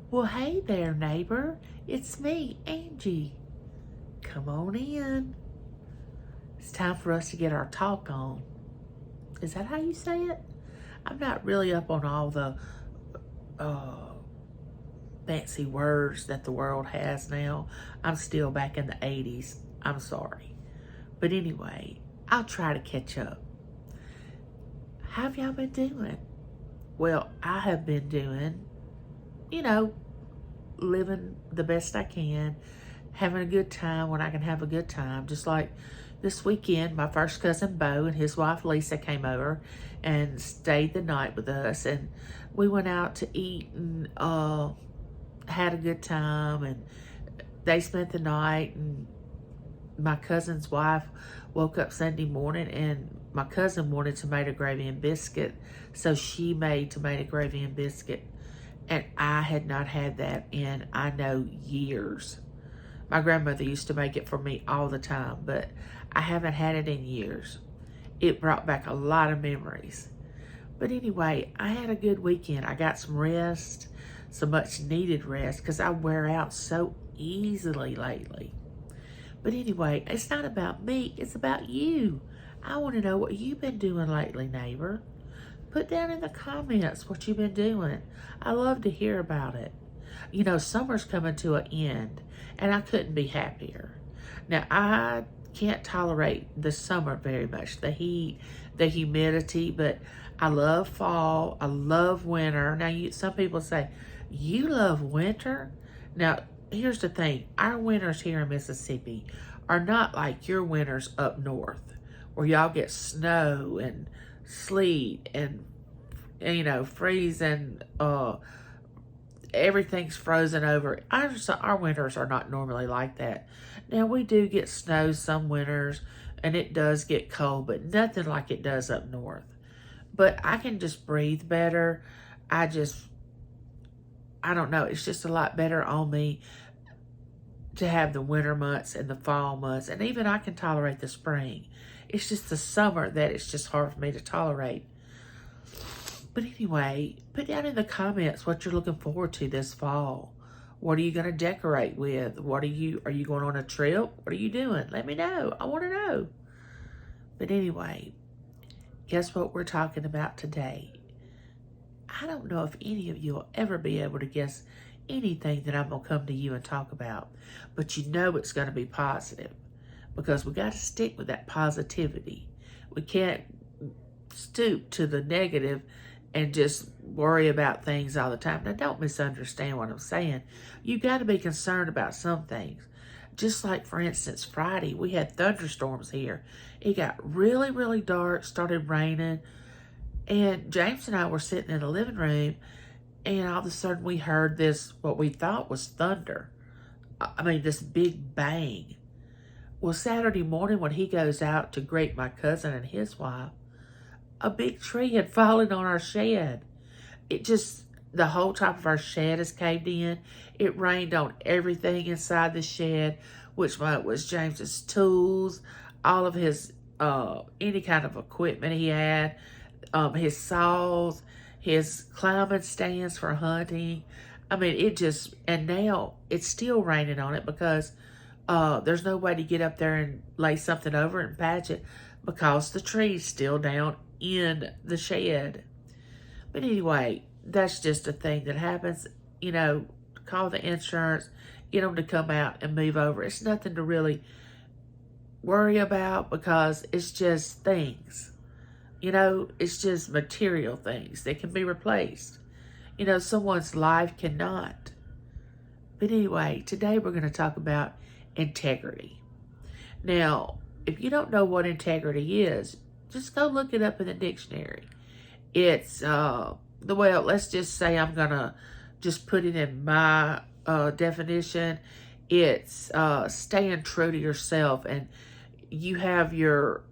Well, hey there, neighbor. It's me, Angie. Come on in. It's time for us to get our talk on. Is that how you say it? I'm not really up on all the uh, fancy words that the world has now. I'm still back in the 80s. I'm sorry. But anyway, I'll try to catch up. How have y'all been doing? Well, I have been doing, you know, living the best I can, having a good time when I can have a good time. Just like this weekend, my first cousin Bo and his wife Lisa came over and stayed the night with us, and we went out to eat and had a good time. And they spent the night. And my cousin's wife woke up Sunday morning, and my cousin wanted tomato gravy and biscuit, so she made tomato gravy and biscuit. And I had not had that in, I know, years. My grandmother used to make it for me all the time, but I haven't had it in years. It brought back a lot of memories. But anyway, I had a good weekend. I got some rest, some much needed rest, because I wear out so easily lately. But anyway, it's not about me, it's about you. I want to know what you've been doing lately, neighbor. Put down in the comments what you've been doing. I love to hear about it. You know, summer's coming to an end, and I couldn't be happier. Now, I can't tolerate the summer very much, the heat, the humidity, but I love fall. I love winter. Now, some people say, you love winter? Now, here's the thing. Our winters here in Mississippi are not like your winters up north, where y'all get snow and sleet and, freezing, everything's frozen over. Our winters are not normally like that. Now, we do get snow some winters, and it does get cold, but nothing like it does up north. But I can just breathe better. I don't know, it's just a lot better on me to have the winter months and the fall months, and even I can tolerate the spring. It's just the summer that it's just hard for me to tolerate. But anyway, put down in the comments what you're looking forward to this fall. What are you going to decorate with? Are you going on a trip? What are you doing? Let me know. I want to know. But anyway, guess what we're talking about today? I don't know if any of you will ever be able to guess anything that I'm going to come to you and talk about. But you know it's going to be positive, because we got to stick with that positivity. We can't stoop to the negative and just worry about things all the time. Now, don't misunderstand what I'm saying. You got to be concerned about some things. Just like, for instance, Friday, we had thunderstorms here. It got really, really dark, started raining, and James and I were sitting in the living room, and all of a sudden we heard this, what we thought was thunder. I mean, this big bang. Well, Saturday morning when he goes out to greet my cousin and his wife, a big tree had fallen on our shed. The whole top of our shed is caved in. It rained on everything inside the shed, which was James's tools, all of his, any kind of equipment he had, his saws, his climbing stands for hunting. I mean, and now it's still raining on it because there's no way to get up there and lay something over it and patch it, because the tree's still down in the shed. But anyway, that's just a thing that happens. Call the insurance, get them to come out and move over. It's nothing to really worry about, because it's just things. It's just material things that can be replaced. Someone's life cannot. But anyway, today we're going to talk about integrity. Now, if you don't know what integrity is, just go look it up in the dictionary. It's, let's just say I'm going to just put it in my definition. It's staying true to yourself, and you have your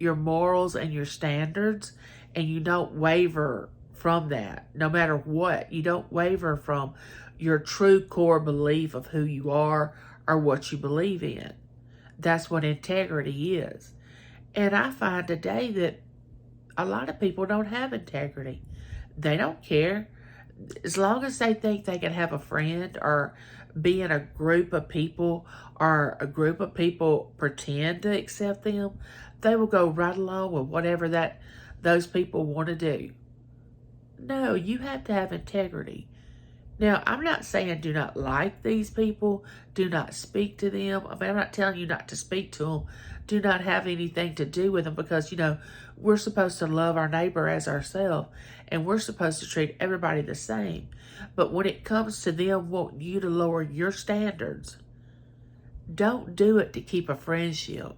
morals and your standards, and you don't waver from that. No matter what, you don't waver from your true core belief of who you are or what you believe in. That's what integrity is. And I find today that a lot of people don't have integrity. They don't care. as long as they think they can have a friend or be in a group of people or a group of people pretend to accept them, they will go right along with whatever those people want to do. No, you have to have integrity. Now, I'm not saying do not like these people, do not speak to them. I mean, I'm not telling you not to speak to them. Do not have anything to do with them because, we're supposed to love our neighbor as ourselves and we're supposed to treat everybody the same. But when it comes to them wanting you to lower your standards, don't do it to keep a friendship,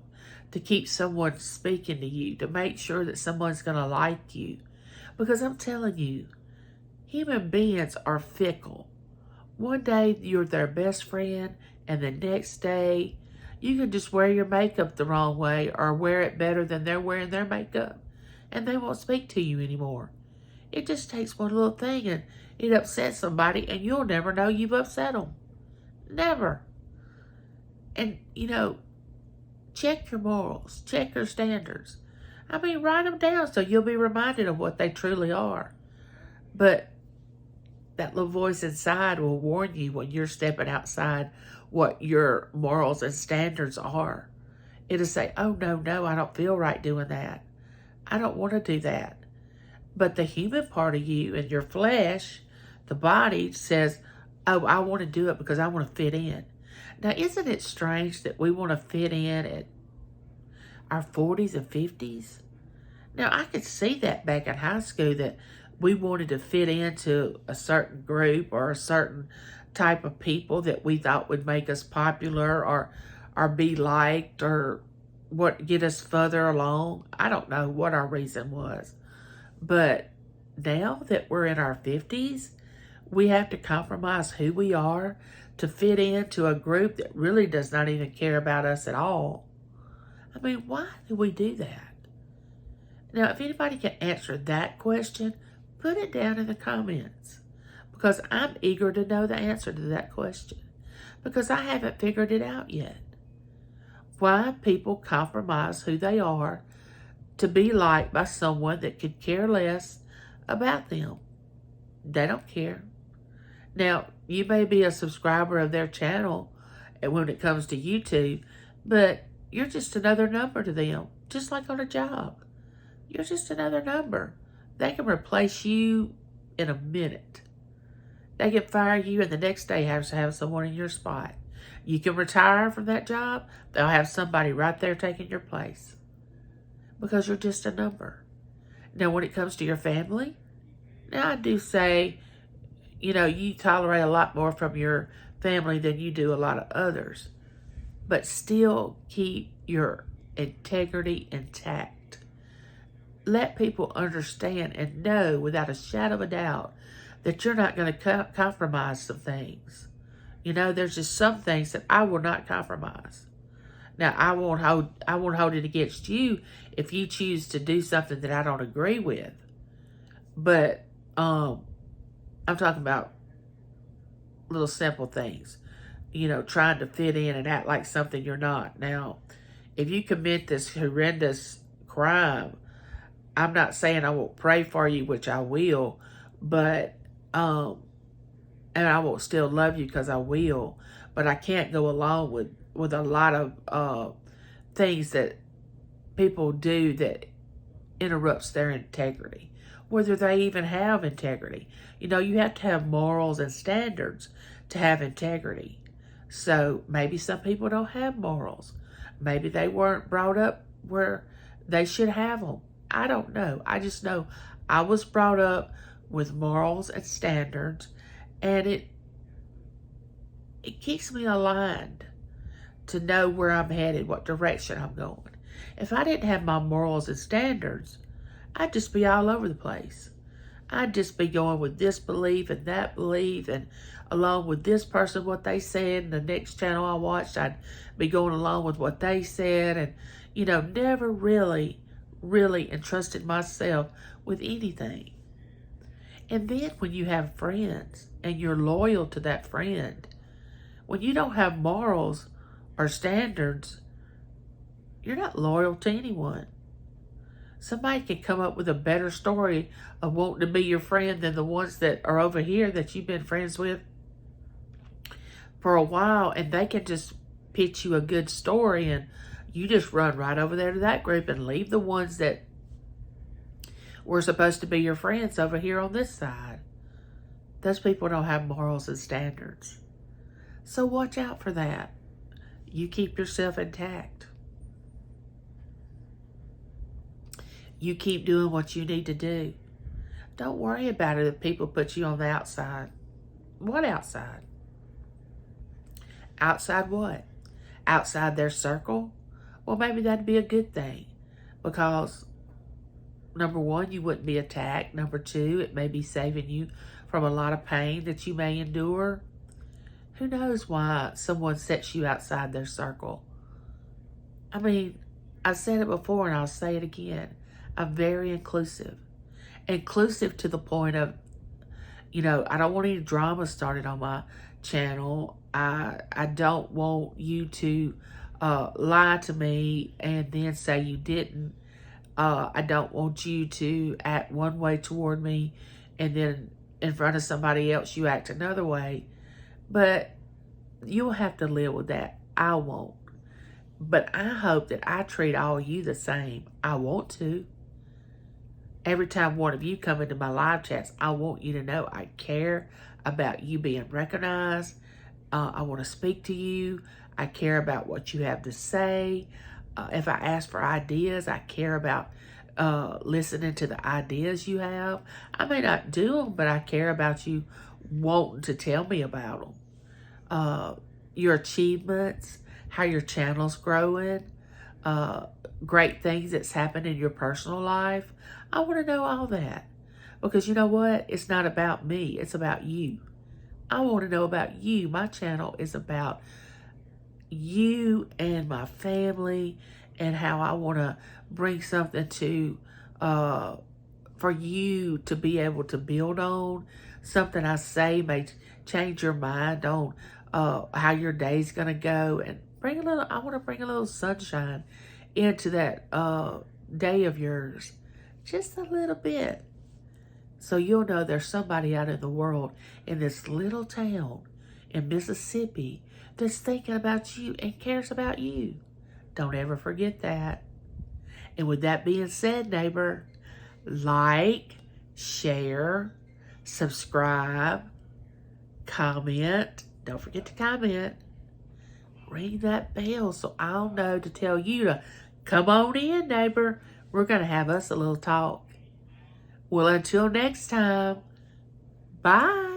to keep someone speaking to you, to make sure that someone's going to like you. Because I'm telling you, human beings are fickle. One day you're their best friend, and the next day you can just wear your makeup the wrong way or wear it better than they're wearing their makeup, and they won't speak to you anymore. It just takes one little thing, and it upsets somebody, and you'll never know you've upset them. Never. And, check your morals, check your standards. I mean, write them down so you'll be reminded of what they truly are. But that little voice inside will warn you when you're stepping outside what your morals and standards are. It'll say, oh, no, I don't feel right doing that. I don't want to do that. But the human part of you and your flesh, the body, says, oh, I want to do it because I want to fit in. Now, isn't it strange that we want to fit in at our 40s and 50s? Now, I could see that back in high school that we wanted to fit into a certain group or a certain type of people that we thought would make us popular or be liked or what get us further along. I don't know what our reason was. But now that we're in our 50s, we have to compromise who we are to fit into a group that really does not even care about us at all. I mean, why do we do that? Now, if anybody can answer that question, put it down in the comments because I'm eager to know the answer to that question because I haven't figured it out yet. Why people compromise who they are to be liked by someone that could care less about them. They don't care. Now, you may be a subscriber of their channel when it comes to YouTube, but you're just another number to them, just like on a job. You're just another number. They can replace you in a minute. They can fire you and the next day have someone in your spot. You can retire from that job, they'll have somebody right there taking your place because you're just a number. Now, when it comes to your family, now I do say, you tolerate a lot more from your family than you do a lot of others, but still keep your integrity intact. Let people understand and know without a shadow of a doubt that you're not going to compromise some things. There's just some things that I will not compromise. Now, I won't hold it against you if you choose to do something that I don't agree with. But I'm talking about little simple things. Trying to fit in and act like something you're not. Now, if you commit this horrendous crime, I'm not saying I won't pray for you, which I will, but and I will still love you because I will, but I can't go along with a lot of things that people do that interrupts their integrity, whether they even have integrity. You have to have morals and standards to have integrity. So maybe some people don't have morals. Maybe they weren't brought up where they should have them. I don't know. I just know I was brought up with morals and standards, and it keeps me aligned to know where I'm headed, what direction I'm going. If I didn't have my morals and standards, I'd just be all over the place. I'd just be going with this belief and that belief, and along with this person, what they said, and the next channel I watched, I'd be going along with what they said, and, never really entrusted myself with anything. And then when you have friends and you're loyal to that friend, when you don't have morals or standards, you're not loyal to anyone. Somebody can come up with a better story of wanting to be your friend than the ones that are over here that you've been friends with for a while, and they can just pitch you a good story, and you just run right over there to that group and leave the ones that were supposed to be your friends over here on this side. Those people don't have morals and standards. So watch out for that. You keep yourself intact. You keep doing what you need to do. Don't worry about it if people put you on the outside. What outside? Outside what? Outside their circle? Well, maybe that'd be a good thing, because number one, you wouldn't be attacked. Number two, it may be saving you from a lot of pain that you may endure. Who knows why someone sets you outside their circle? I mean, I've said it before and I'll say it again. I'm very inclusive. Inclusive to the point of, I don't want any drama started on my channel. I don't want you to lie to me and then say you didn't. I don't want you to act one way toward me and then in front of somebody else you act another way. But you'll have to live with that. I won't. But I hope that I treat all of you the same. I want to. Every time one of you come into my live chats, I want you to know I care about you being recognized. I want to speak to you. I care about what you have to say. If I ask for ideas, I care about listening to the ideas you have. I may not do them, but I care about you wanting to tell me about them. Your achievements, how your channel's growing, great things that's happened in your personal life. I want to know all that, because you know what? It's not about me. It's about you. I want to know about you. My channel is about you and my family, and how I want to bring something to for you to be able to build on. Something I say may change your mind on how your day's gonna go, and I want to bring a little sunshine into that day of yours, just a little bit, so you'll know there's somebody out in the world, in this little town in Mississippi, that's thinking about you and cares about you. Don't ever forget that. And with that being said, neighbor, like, share, subscribe, comment. Don't forget to comment. Ring that bell so I'll know to tell you to come on in, neighbor. We're going to have us a little talk. Well, until next time, bye.